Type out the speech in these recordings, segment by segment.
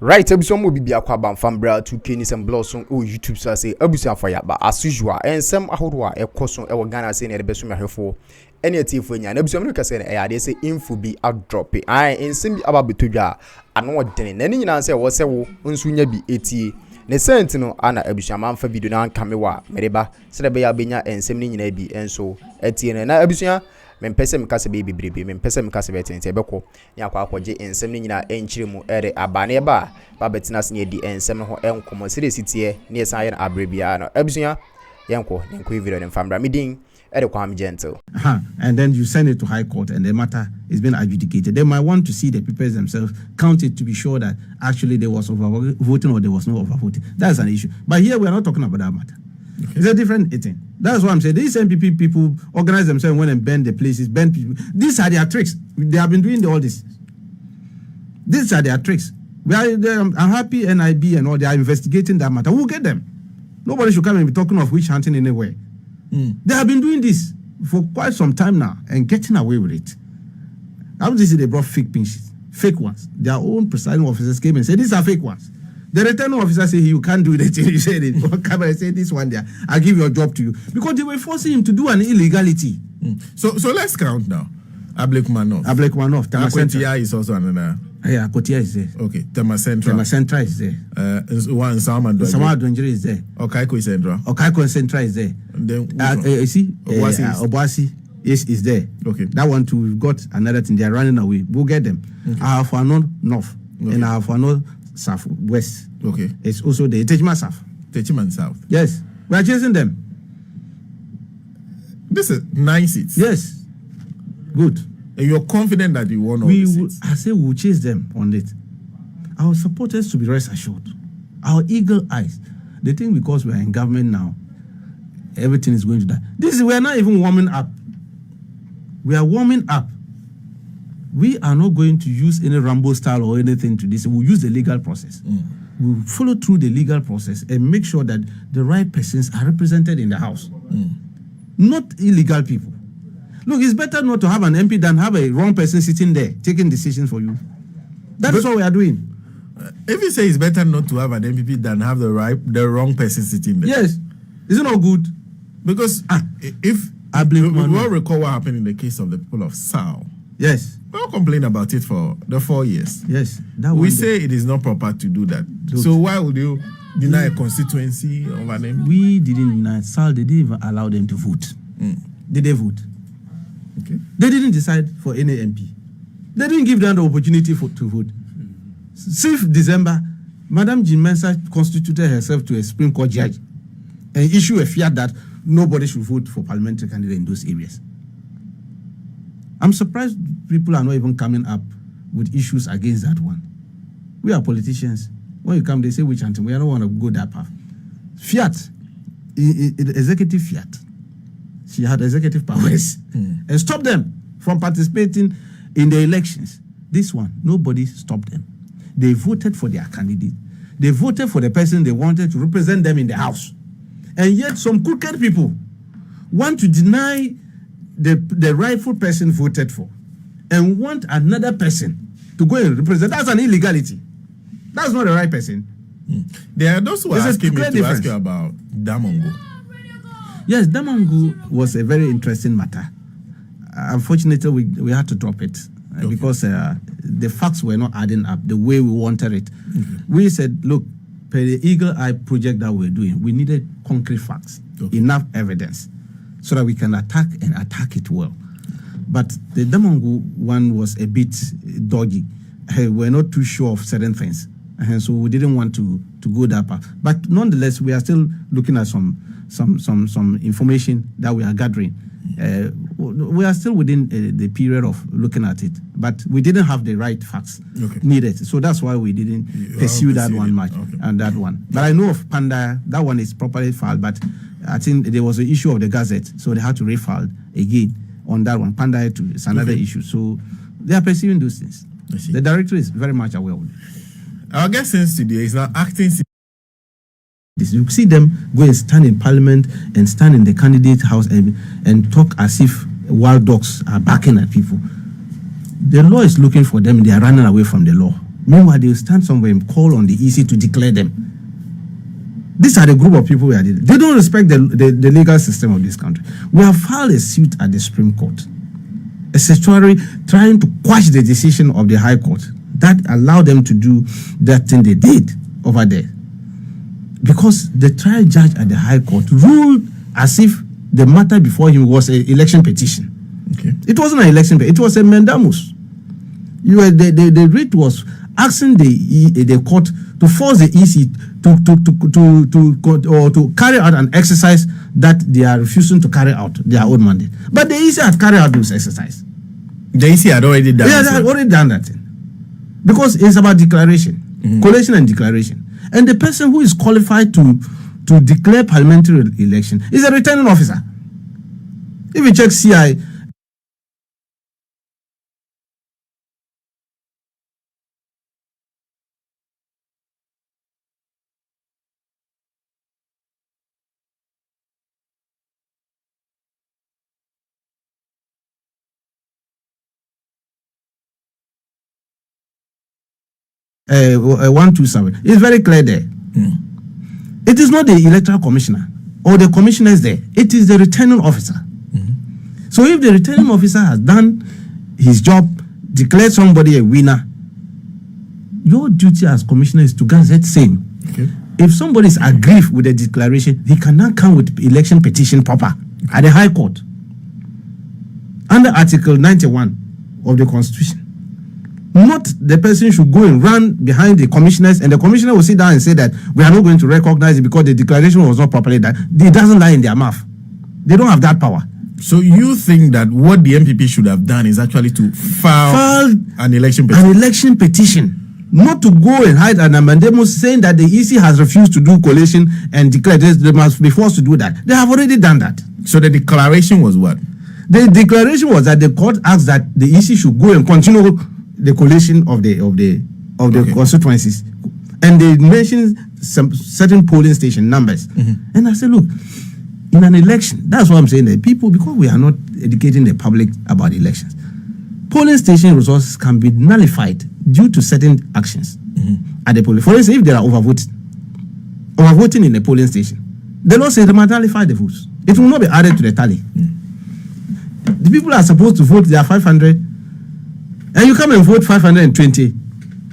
Right, ebusuam obi bia kwa ban fambra 2k ni sem blossom o YouTube so say ebusuam for ya ba as usual ensem ahodo a ekoso e wo Ghana say na de beso mehwefo ene atifo nya na ebusuam no kase na e ade say info bi a drop ai ensem bi aba betodwa ano odene na ni nyina say wo se wo nsu nya bi etie ne sent no ana ebusuam amfa video na ankame wa mereba se de be ya benya ensem ni nyina bi enso etie na ebusuam mempese mkase be bibrebe mempese mkase betente ebeko nya kwa akwaje ensem ni nyina enchire mu ere abane ba betina se di ensem ho enkomo sire sitie ne esan ye na abrebia no ebusua yenko video dem famra midin ere kwa am gentle and then you send it to high court and the matter is being adjudicated. They might want to see the papers themselves count it to be sure that actually there was overvoting or there was no overvoting. That's an issue, but here we are not talking about that matter. Okay. It's a different thing. That's what I'm saying. These NPP people organize themselves when and bend the places, bend people. These are their tricks. They have been doing all this. These are their tricks. I'm happy NIB and all, they are investigating that matter. We'll get them. Nobody should come and be talking of witch hunting anywhere. They have been doing this for quite some time now and getting away with it. Obviously, they brought fake pinches, fake ones. Their own presiding officers came and said, these are fake ones. The returning officer said, you can't do that. He said it. Come and say this one there. I'll give your job to you. Because they were forcing him to do an illegality. So let's count now. Ablekmanov. Kotia is also another. Yeah, Kotia is there. Okay. Tema Central is there. One Samadonjiri is there. Okaiko Central is there. And then you see, Obuasi is there. Okay. That one too, we've got another thing. They are running away. We'll get them. Okay. I have for north and I have for south west. Okay. It's also the Techiman South. South. Yes. We are chasing them. This is 9 seats. Yes. Good. And you're confident that you won all the seats? I say we'll chase them on it. Our supporters to be rest assured. Our eagle eyes. They think because we are in government now, everything is going to die. We are not even warming up. We are warming up. We are not going to use any Rambo style or anything to this. We'll use the legal process. We'll follow through the legal process and make sure that the right persons are represented in the House. Not illegal people. Look, it's better not to have an MP than have a wrong person sitting there taking decisions for you. That's what we are doing. If you say it's better not to have an MPP than have the wrong person sitting there. Yes. Is it not good? Because if we will recall what happened in the case of the people of Sao. Yes. We'll complain about it for the 4 years. Yes. We say it is not proper to do that. So why would you deny a constituency of an MP? We didn't deny. Sao, they didn't even allow them to vote. Did they vote? Okay. They didn't decide for any MP. They didn't give them the opportunity to vote. 6th December, Madam Jean Mensah constituted herself to a Supreme Court judge and issued a fiat that nobody should vote for parliamentary candidate in those areas. I'm surprised people are not even coming up with issues against that one. We are politicians. When you come, they say witch hunting. We don't want to go that path. Fiat, executive fiat. She had executive powers and stopped them from participating in the elections. This one, nobody stopped them. They voted for their candidate. They voted for the person they wanted to represent them in the House. And yet some crooked people want to deny the rightful person voted for and want another person to go and represent. That's an illegality. That's not the right person. There are those who are asking me to ask you about Damongo. Yes, Damongo was a very interesting matter. Unfortunately, we had to drop it because the facts were not adding up the way we wanted it. We said, look, per the Eagle Eye project that we're doing, we needed concrete facts, enough evidence, so that we can attack it well. But the Damongo one was a bit dodgy. We're not too sure of certain things. And so we didn't want to go that path. But nonetheless, we are still looking at some information that we are gathering. We are still within the period of looking at it, but we didn't have the right facts needed. So that's why we didn't pursue that one much and that one. But I know of Panda, that one is properly filed, but I think there was an issue of the Gazette, so they had to refile again on that one. Panda is another issue. So they are pursuing those things. The director is very much aware of it. Our guest since today is now acting. You see them go and stand in parliament and stand in the candidate house and talk as if wild dogs are barking at people. The law is looking for them. They are running away from the law. Meanwhile, they will stand somewhere and call on the EC to declare them. These are the group of people we are dealing. They don't respect the legal system of this country. We have filed a suit at the Supreme Court, a statutory trying to quash the decision of the High Court that allowed them to do that thing they did over there. Because the trial judge at the High Court ruled as if the matter before him was an election petition. Okay. It wasn't an election petition, it was a mandamus. The writ was asking the court to force the EC to carry out an exercise that they are refusing to carry out their own mandate. But the EC had carried out those exercises. The EC had already done. Yeah, they had already done that thing. Because it's about declaration, collation and declaration. And the person who is qualified to declare parliamentary election is a returning officer. If you check CI, uh, 127. It's very clear there. It is not the electoral commissioner or the commissioners there. It is the returning officer. So if the returning officer has done his job, declared somebody a winner, your duty as commissioner is to gazette same. Okay. If somebody is aggrieved with the declaration, he cannot come with election petition proper at the High Court under Article 91 of the Constitution. Not the person should go and run behind the commissioners, and the commissioner will sit down and say that we are not going to recognize it because the declaration was not properly done. It doesn't lie in their mouth. They don't have that power. So you think that what the NPP should have done is actually to file an election petition? An election petition, not to go and hide an amendment saying that the EC has refused to do collation and declare this. They must be forced to do that. They have already done that. So the declaration was what? The declaration was that the court asked that the EC should go and continue the collation of the constituencies, and they mentioned some certain polling station numbers. And I said, look, in an election, that's what I'm saying, that people, because we are not educating the public about elections, polling station resources can be nullified due to certain actions at the polling. For instance, if there are overvoting in a polling station, the law says they must nullify the votes. It will not be added to the tally. The people are supposed to vote, they are 500, and you come and vote 520.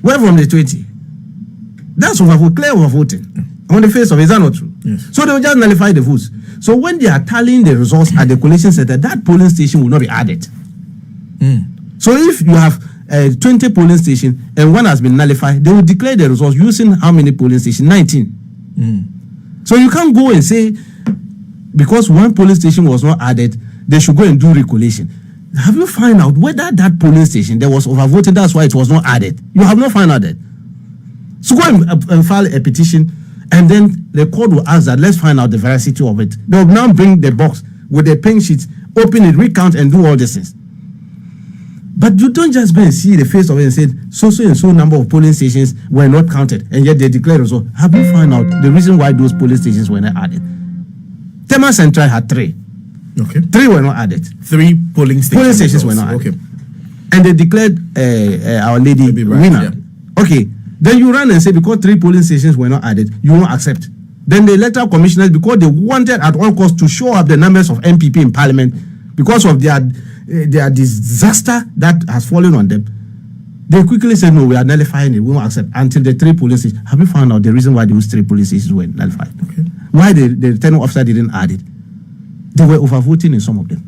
Where from the 20? That's overvote, clear overvoting. On the face of it, is that not true? Yes. So they will just nullify the votes. So when they are tallying the results at the collation center, that polling station will not be added. So if you have 20 polling stations and one has been nullified, they will declare the results using how many polling stations? 19. So you can't go and say, because one polling station was not added, they should go and do recollation. Have you found out whether that polling station there was overvoted? That's why it was not added. You have not found out that. So go and file a petition, and then the court will ask that let's find out the veracity of it. They will now bring the box with the pink sheet, open it, recount, and do all these things. But you don't just go and see the face of it and say so and so number of polling stations were not counted, and yet they declared result. Have you found out the reason why those polling stations were not added? Tema Central had 3. Okay. 3 were not added. 3 polling stations. Polling stations were not added. Okay. And they declared Our Lady winner. Yeah. Okay. Then you run and say because 3 polling stations were not added, you won't accept. Then the electoral commissioners, because they wanted at all costs to show up the numbers of NPP in Parliament, because of their disaster that has fallen on them, they quickly said, no, we are nullifying it, we won't accept until the 3 polling stations. Have you found out the reason why those 3 polling stations were nullified? Okay. Why the returning officer didn't add it? They were overvoting in some of them.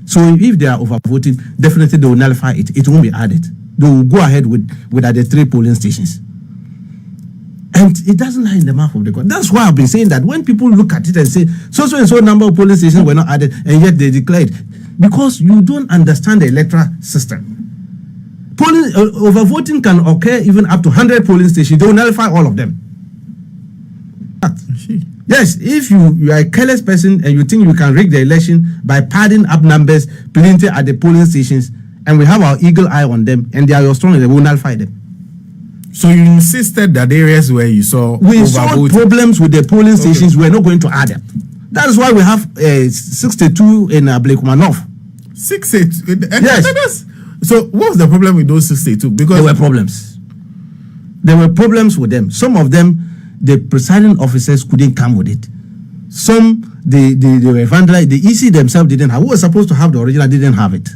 So if they are overvoting, definitely they will nullify it. It won't be added. They will go ahead with the 3 polling stations. And it doesn't lie in the mouth of the court. That's why I've been saying that when people look at it and say, so and so number of polling stations were not added, and yet they declared, because you don't understand the electoral system. Overvoting can occur even up to 100 polling stations. They will nullify all of them. Yes, if you are a careless person and you think you can rig the election by padding up numbers plenty at the polling stations, and we have our eagle eye on them, and they are your strong, they will nullify them. So you insisted that areas where you saw problems with the polling stations, we're not going to add them. That's why we have 62 in Blakuma North. 68? Yes. So what was the problem with those 62? Because there were problems. There were problems with them. Some of them, the presiding officers couldn't come with it. Some, they were vandalized. The EC themselves didn't have. Who was supposed to have the original didn't have it.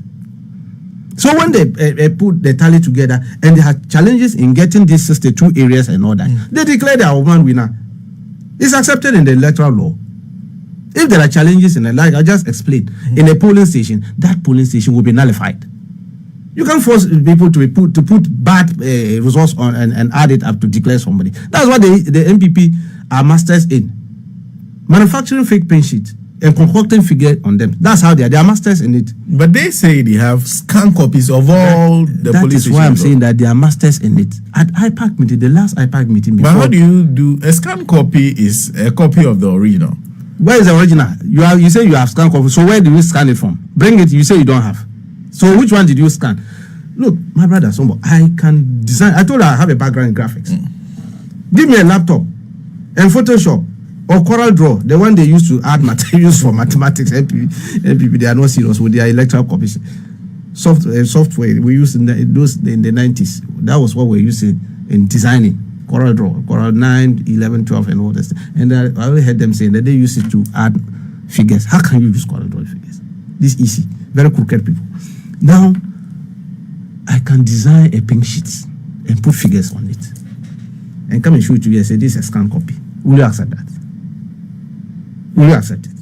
So when they put the tally together and they had challenges in getting these 62 areas and all that, they declared their one winner. It's accepted in the electoral law. If there are challenges in the, like I just explained, in a polling station, that polling station will be nullified. You can't force people to put bad resource on and add it up to declare somebody. That's what the NPP are masters in. Manufacturing fake pen sheets and concocting figure on them. That's how they are masters in it. But they say they have scanned copies of all the police stations. That is why I'm saying that they are masters in it. At IPAC meeting, the last IPAC meeting before. But how do you do a scanned copy? Is a copy of the original? Where is the original? You say you have scanned copy. So where do you scan it from? Bring it. You say you don't have. So which one did you scan? Look, my brother, I can design. I told her I have a background in graphics. Give me a laptop and Photoshop or Corel Draw, the one they used to add materials for mathematics. NPP, they are not serious with their electoral copies. Software we used in the 90s. That was what we're using in designing. Corel Draw, Corel 9, 11, 12, and all this. And I already heard them saying that they use it to add figures. How can you use Corel Draw figures? This is easy. Very crooked people. Now, I can design a pink sheet and put figures on it and come and show it to you and say, this is a scan copy. Will you accept that? Will you accept it?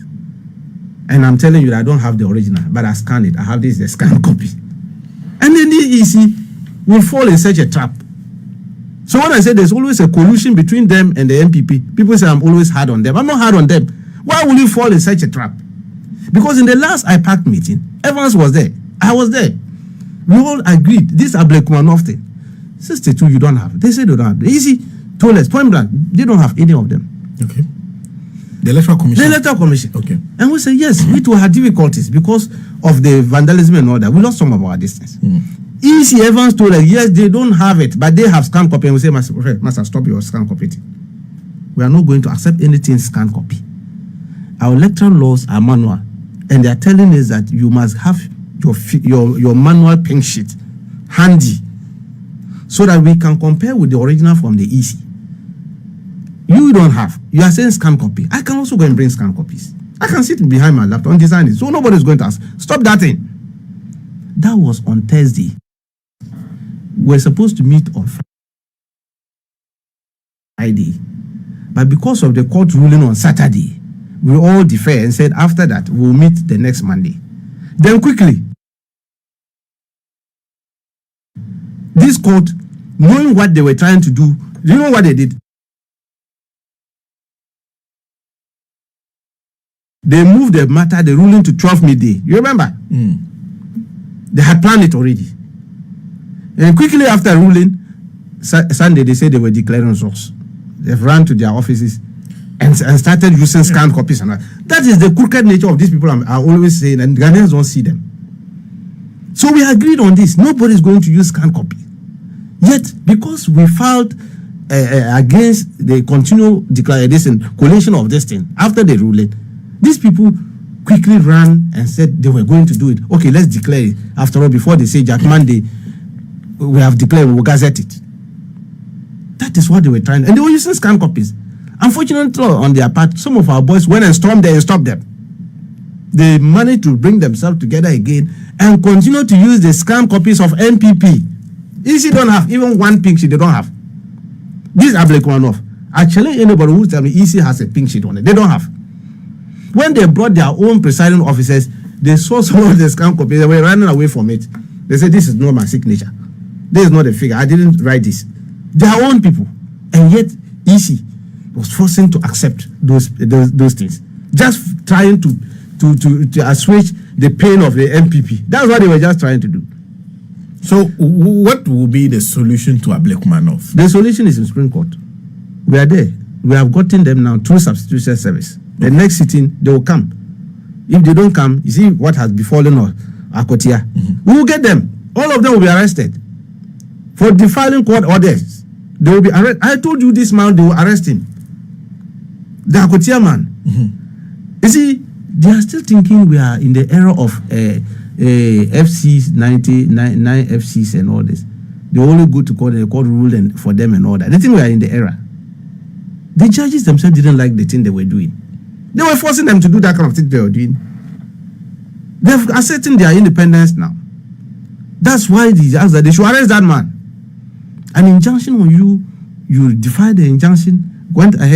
And I'm telling you that I don't have the original, but I scanned it. I have this, the scan copy. And then the EC will fall in such a trap. So when I say there's always a collusion between them and the NPP, people say I'm always hard on them. I'm not hard on them. Why will you fall in such a trap? Because in the last IPAC meeting, Evans was there. I was there. We all agreed. This Ablekumanov thing. 62 you don't have. They say they don't have. The EC told us, point blank, they don't have any of them. Okay. The Electoral Commission. The Electoral Commission. Okay. And we say, yes, we too had difficulties because of the vandalism and all that. We lost some of our distance. EC Evans told us, yes, they don't have it, but they have scan copy. And we say, Master, stop your scan copy. We are not going to accept anything scan copy. Our electoral laws are manual. And they are telling us that you must have your manual pink sheet handy so that we can compare with the original from the EC. You don't have. You are saying scan copy. I can also go and bring scan copies. I can sit behind my laptop and design it. So nobody's going to ask. Stop that thing. That was on Thursday. We're supposed to meet on Friday. But because of the court ruling on Saturday, we all defer and said after that we'll meet the next Monday. Then quickly, this court, knowing what they were trying to do, do you know what they did? They moved the matter, the ruling to 12 midday. You remember? They had planned it already. And quickly after ruling, Sunday, they said they were declaring results. They've run to their offices and started using scanned copies. And that is the crooked nature of these people I always saying, and Ghanaians don't see them. So we agreed on this. Nobody is going to use scanned copy. Yet, because we filed against the continual declaration, collation of this thing, after the ruling, these people quickly ran and said they were going to do it. Okay, let's declare it. After all, before they say Jack Monday, we have declared, we will gazette it. That is what they were trying. And they were using scanned copies. Unfortunately, on their part, some of our boys went and stormed there and stopped them. They managed to bring themselves together again and continue to use the scanned copies of NPP. EC don't have even one pink sheet, they don't have. This is Ablekumanov. I challenge anybody who tells me EC has a pink sheet on it. They don't have. When they brought their own presiding officers, they saw some of the scanned copies, they were running away from it. They said, this is not my signature. This is not a figure. I didn't write this. Their own people. And yet, EC was forcing to accept those things. Just trying to assuage the pain of the NPP. That's what they were just trying to do. So, what will be the solution to Ablekumanov? The solution is in Supreme Court. We are there. We have gotten them now through substitution service. The next sitting, they will come. If they don't come, you see what has befallen us, Akotia. We will get them. All of them will be arrested for defiling court orders. They will be arrested. I told you this man, they will arrest him. The Akotia man. You see, they are still thinking we are in the era of FCs, 99 FCs and all this. They only go to court and the court ruled and for them and all that. They think we are in the era. The judges themselves didn't like the thing they were doing. They were forcing them to do that kind of thing they were doing. They're asserting their independence now. That's why they asked that they should arrest that man. An injunction on you defy the injunction, went ahead.